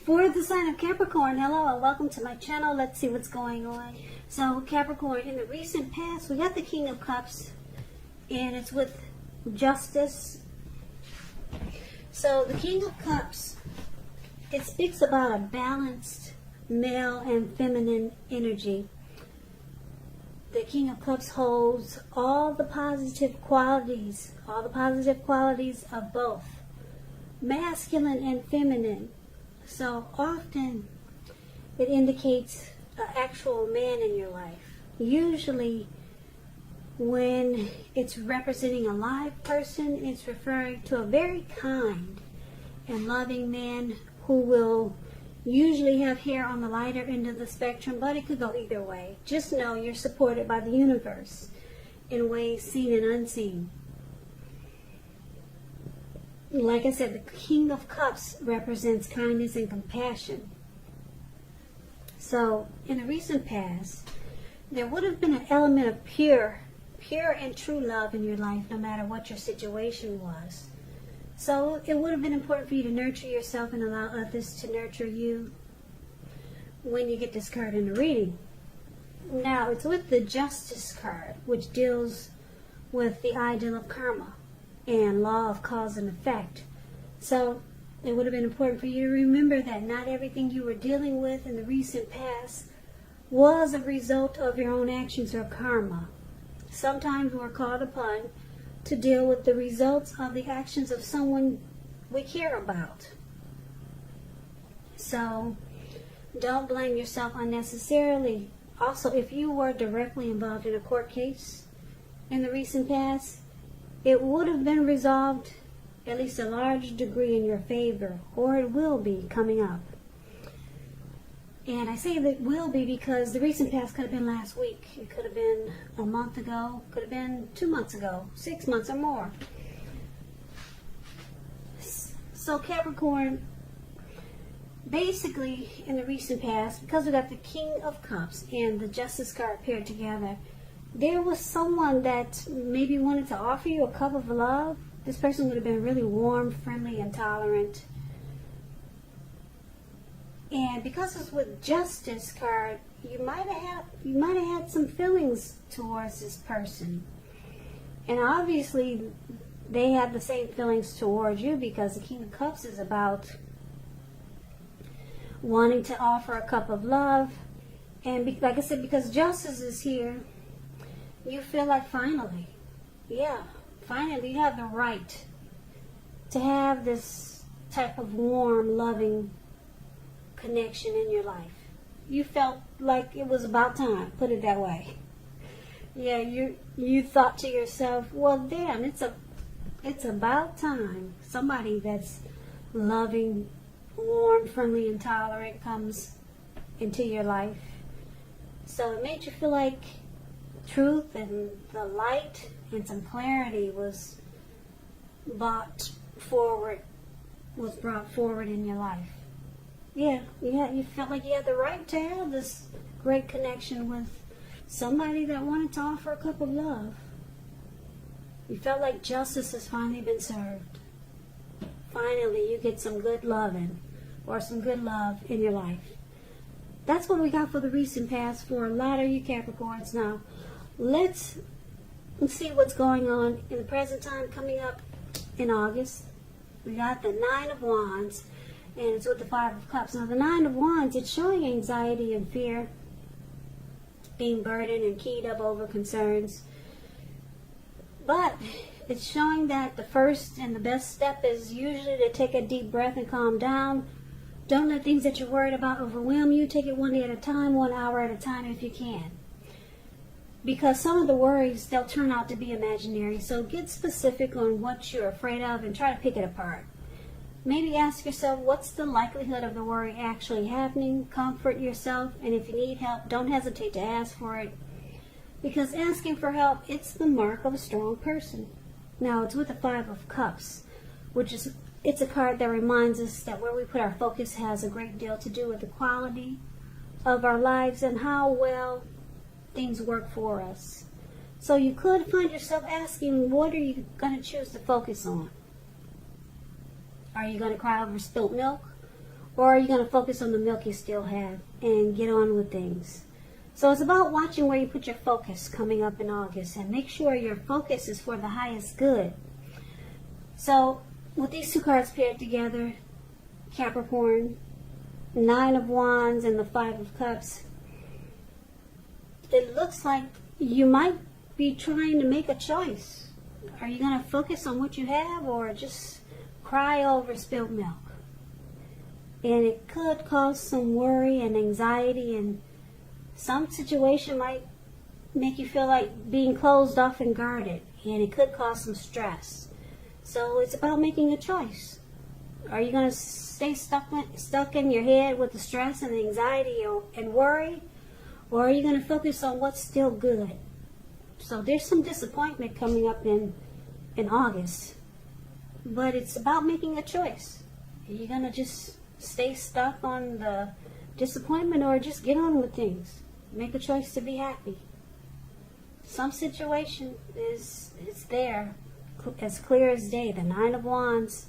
For the sign of Capricorn, hello and welcome to my channel. Let's see what's going on. So Capricorn, in the recent past, we got the King of Cups, and it's with justice. So the King of Cups, it speaks about a balanced male and feminine energy. The King of Cups holds all the positive qualities of both masculine and feminine. So often it indicates an actual man in your life. Usually when it's representing a live person, it's referring to a very kind and loving man who will usually have hair on the lighter end of the spectrum, but it could go either way. Just know you're supported by the universe in ways seen and unseen. Like I said, the King of Cups represents kindness and compassion. So, in the recent past, there would have been an element of pure and true love in your life, no matter what your situation was. So, it would have been important for you to nurture yourself and allow others to nurture you when you get this card in the reading. Now, it's with the Justice card, which deals with the ideal of karma and law of cause and effect. So it would have been important for you to remember that not everything you were dealing with in the recent past was a result of your own actions or karma. Sometimes we're called upon to deal with the results of the actions of someone we care about. So don't blame yourself unnecessarily. Also, if you were directly involved in a court case in the recent past, it would have been resolved at least a large degree in your favor, or it will be coming up. And I say that will be because the recent past could have been last week. It could have been a month ago, could have been 2 months ago, 6 months or more. So Capricorn, basically in the recent past, because we got the King of Cups and the Justice card paired together, there was someone that maybe wanted to offer you a cup of love. This person would have been really warm, friendly, and tolerant. And because it's with Justice card, you might have had some feelings towards this person. And obviously, they have the same feelings towards you because the King of Cups is about wanting to offer a cup of love. And like I said, because Justice is here, you feel like finally you have the right to have this type of warm, loving connection in your life. You felt like it was about time, put it that way. Yeah, you thought to yourself, well, damn, it's about time somebody that's loving, warm, friendly, and tolerant comes into your life. So it made you feel like truth and the light and some clarity was brought forward in your life. Yeah, you felt like you had the right to have this great connection with somebody that wanted to offer a cup of love. You felt like justice has finally been served. Finally, you get some good loving or some good love in your life. That's what we got for the recent past for a lot of you Capricorns. Now, let's see what's going on in the present time coming up in August. We got the Nine of Wands, and it's with the Five of Cups. Now, the Nine of Wands, it's showing anxiety and fear, being burdened and keyed up over concerns. But it's showing that the first and the best step is usually to take a deep breath and calm down. Don't let things that you're worried about overwhelm you. Take it one day at a time, 1 hour at a time if you can. Because some of the worries, they'll turn out to be imaginary. So get specific on what you're afraid of and try to pick it apart. Maybe ask yourself, what's the likelihood of the worry actually happening? Comfort yourself, and if you need help, don't hesitate to ask for it. Because asking for help, it's the mark of a strong person. Now, it's with the Five of Cups, it's a card that reminds us that where we put our focus has a great deal to do with the quality of our lives and how well things work for us. So you could find yourself asking, what are you going to choose to focus on? Are you going to cry over spilt milk? Or are you going to focus on the milk you still have and get on with things? So it's about watching where you put your focus coming up in August, and make sure your focus is for the highest good. So with these two cards paired together, Capricorn, Nine of Wands and the Five of Cups, it looks like you might be trying to make a choice. Are you going to focus on what you have or just cry over spilled milk? And it could cause some worry and anxiety, and some situation might make you feel like being closed off and guarded, and it could cause some stress. So it's about making a choice. Are you going to stay stuck in your head with the stress and anxiety and worry? Or are you going to focus on what's still good? So there's some disappointment coming up in August. But it's about making a choice. Are you going to just stay stuck on the disappointment, or just get on with things? Make a choice to be happy. Some situation is there, as clear as day. The Nine of Wands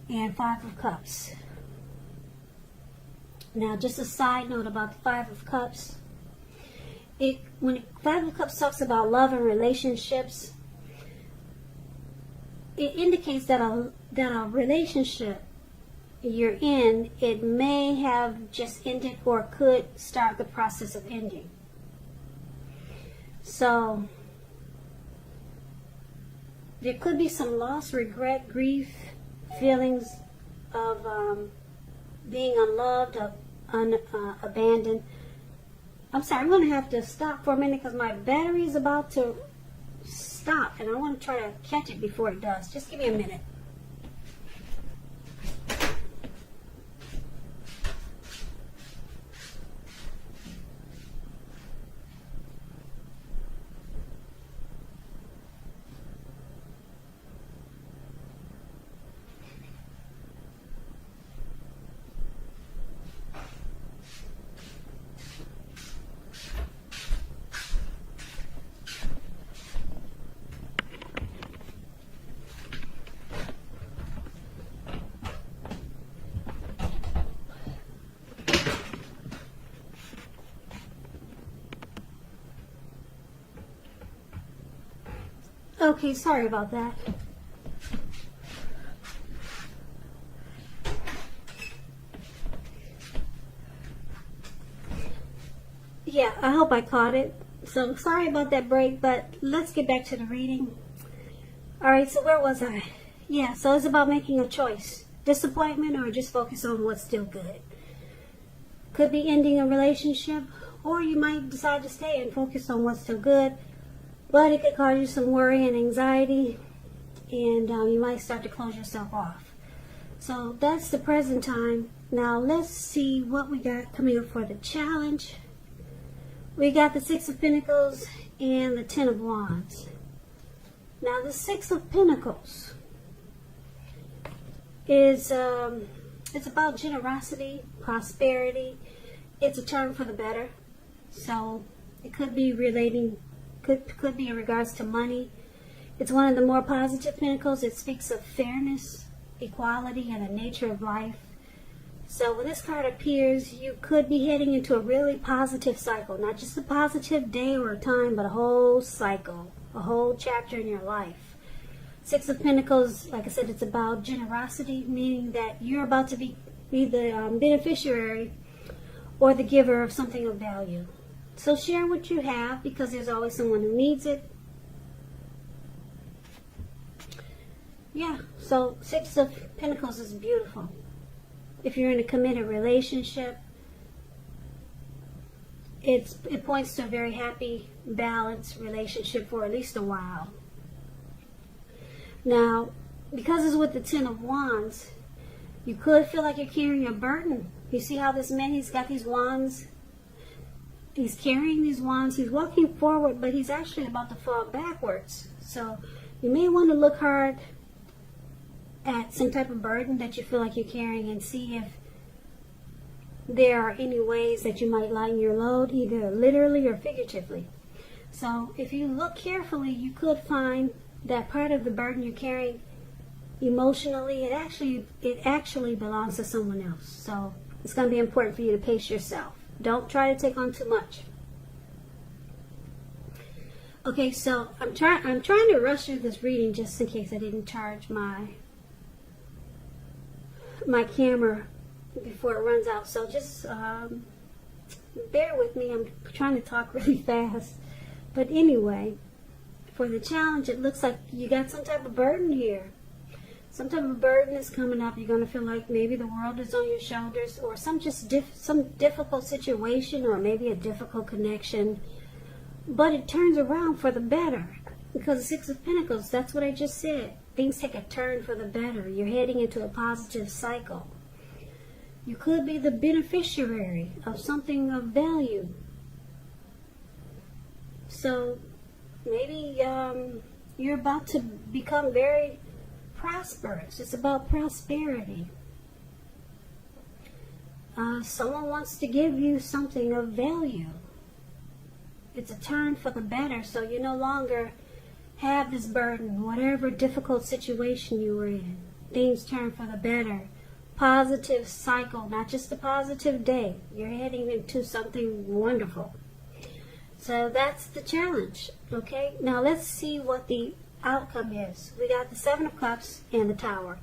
and Five of Cups. Now, just a side note about the Five of Cups. When Five of Cups talks about love and relationships, it indicates that a relationship you're in, it may have just ended or could start the process of ending. So there could be some loss, regret, grief, feelings of being unloved, abandoned. I'm sorry, I'm going to have to stop for a minute because my battery is about to stop, and I want to try to catch it before it does. Just give me a minute. Okay, sorry about that. Yeah, I hope I caught it. So sorry about that break, but let's get back to the reading. Alright, so where was I? Yeah, so it's about making a choice. Disappointment or just focus on what's still good. Could be ending a relationship, or you might decide to stay and focus on what's still good. But it could cause you some worry and anxiety, and you might start to close yourself off. So that's the present time. Now let's see what we got coming up for the challenge. We got the Six of Pentacles and the Ten of Wands. Now the Six of Pentacles is it's about generosity, prosperity. It's a turn for the better. So it could be relating. Could be in regards to money. It's one of the more positive pentacles. It speaks of fairness, equality, and the nature of life. So when this card appears, you could be heading into a really positive cycle. Not just a positive day or a time, but a whole cycle, a whole chapter in your life. Six of Pentacles, like I said, it's about generosity, meaning that you're about to be the beneficiary or the giver of something of value. So share what you have, because there's always someone who needs it. Yeah, so Six of Pentacles is beautiful. If you're in a committed relationship, it points to a very happy, balanced relationship for at least a while. Now, because it's with the Ten of Wands, you could feel like you're carrying a burden. You see how this man, he's got these wands. He's carrying these wands. He's walking forward, but he's actually about to fall backwards. So you may want to look hard at some type of burden that you feel like you're carrying and see if there are any ways that you might lighten your load, either literally or figuratively. So if you look carefully, you could find that part of the burden you're carrying emotionally, it actually belongs to someone else. So it's going to be important for you to pace yourself. Don't try to take on too much. Okay, so I'm trying to rush through this reading just in case I didn't charge my camera before it runs out. So just bear with me. I'm trying to talk really fast. But anyway, for the challenge, it looks like you got some type of burden here. Some type of burden is coming up. You're going to feel like maybe the world is on your shoulders, or some difficult situation, or maybe a difficult connection. But it turns around for the better, because the Six of Pentacles, that's what I just said. Things take a turn for the better. You're heading into a positive cycle. You could be the beneficiary of something of value. So maybe you're about to become very prosperous. It's about prosperity. Someone wants to give you something of value. It's a turn for the better, so you no longer have this burden. Whatever difficult situation you were in, things turn for the better. Positive cycle, not just a positive day. You're heading into something wonderful. So that's the challenge, okay? Now let's see what the outcome is. We got the Seven of Cups and the Tower.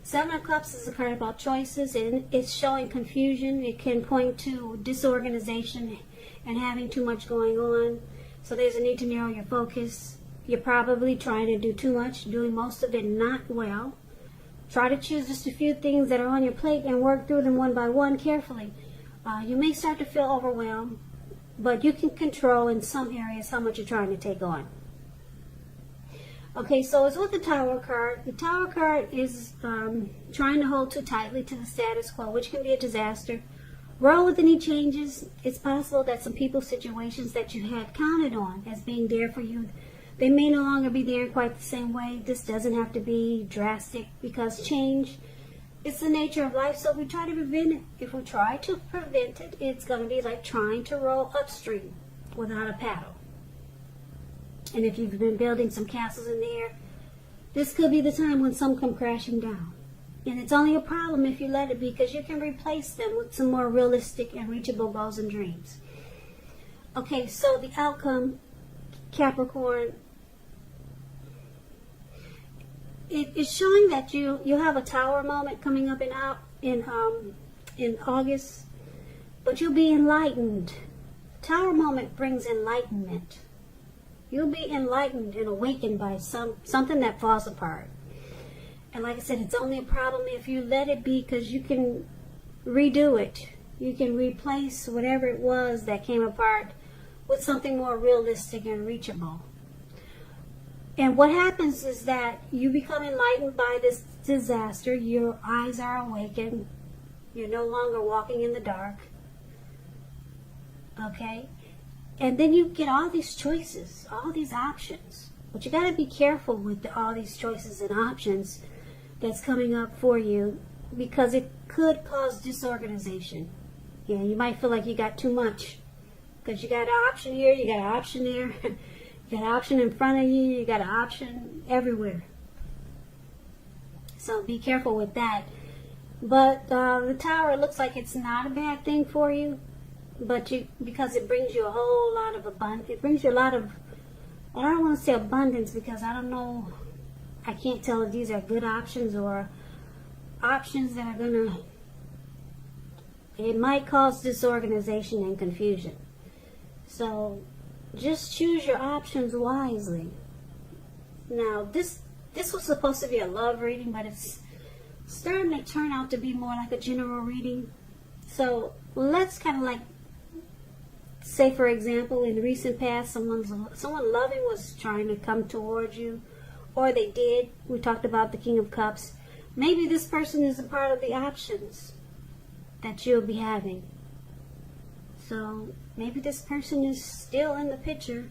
Seven of Cups is a card about choices, and it's showing confusion. It can point to disorganization and having too much going on. So there's a need to narrow your focus. You're probably trying to do too much, doing most of it not well. Try to choose just a few things that are on your plate and work through them one by one carefully. You may start to feel overwhelmed, but you can control in some areas how much you're trying to take on. Okay, so it's with the Tower card. The Tower card is trying to hold too tightly to the status quo, which can be a disaster. Roll with any changes. It's possible that some people's situations that you had counted on as being there for you, they may no longer be there in quite the same way. This doesn't have to be drastic, because change is the nature of life, so we try to prevent it. If we try to prevent it, it's going to be like trying to roll upstream without a paddle. And if you've been building some castles in the air, this could be the time when some come crashing down. And it's only a problem if you let it be, because you can replace them with some more realistic and reachable goals and dreams. Okay, so the outcome, Capricorn, it's showing that you have a Tower moment coming up in August, but you'll be enlightened. Tower moment brings enlightenment. You'll be enlightened and awakened by something that falls apart. And like I said, it's only a problem if you let it be, because you can redo it. You can replace whatever it was that came apart with something more realistic and reachable. And what happens is that you become enlightened by this disaster. Your eyes are awakened. You're no longer walking in the dark. Okay? And then you get all these choices, all these options. But you got to be careful with all these choices and options that's coming up for you, because it could cause disorganization. Yeah, you might feel like you got too much, because you got an option here, you got an option there, you got an option in front of you, you got an option everywhere. So be careful with that. But the Tower looks like it's not a bad thing for you, but because it brings you a whole lot of abundance. It brings you a lot of, I don't want to say abundance, because I don't know, I can't tell if these are good options or options that are gonna, it might cause disorganization and confusion. So just choose your options wisely. Now this was supposed to be a love reading, but it's starting to turn out to be more like a general reading. So let's kind of like say, for example, in the recent past, someone loving was trying to come towards you, or they did. We talked about the King of Cups. Maybe this person is a part of the options that you'll be having. So maybe this person is still in the picture.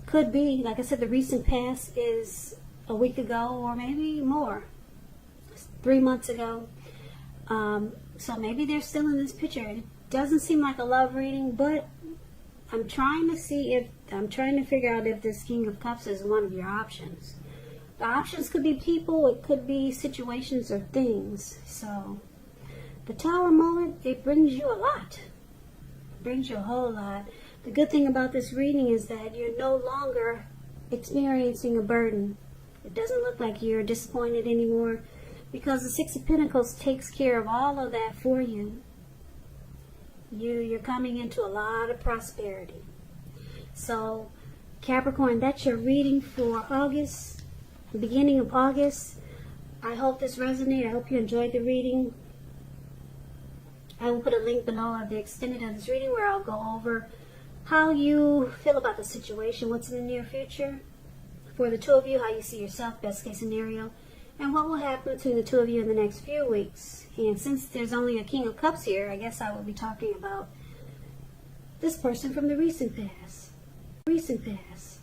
Could be, like I said, the recent past is a week ago, or maybe more, 3 months ago. So maybe they're still in this picture. It doesn't seem like a love reading, but I'm trying to see if I'm trying to figure out if this King of Cups is one of your options. The options could be people, it could be situations or things. So, the Tower moment, it brings you a lot. It brings you a whole lot. The good thing about this reading is that you're no longer experiencing a burden. It doesn't look like you're disappointed anymore, because the Six of Pentacles takes care of all of that for you. You're coming into a lot of prosperity. So, Capricorn, that's your reading for August, the beginning of August. I hope this resonated. I hope you enjoyed the reading. I will put a link below of the extended of this reading where I'll go over how you feel about the situation, what's in the near future for the two of you, how you see yourself, best case scenario, and what will happen between the two of you in the next few weeks. And since there's only a King of Cups here, I guess I will be talking about this person from the recent past. Recent past.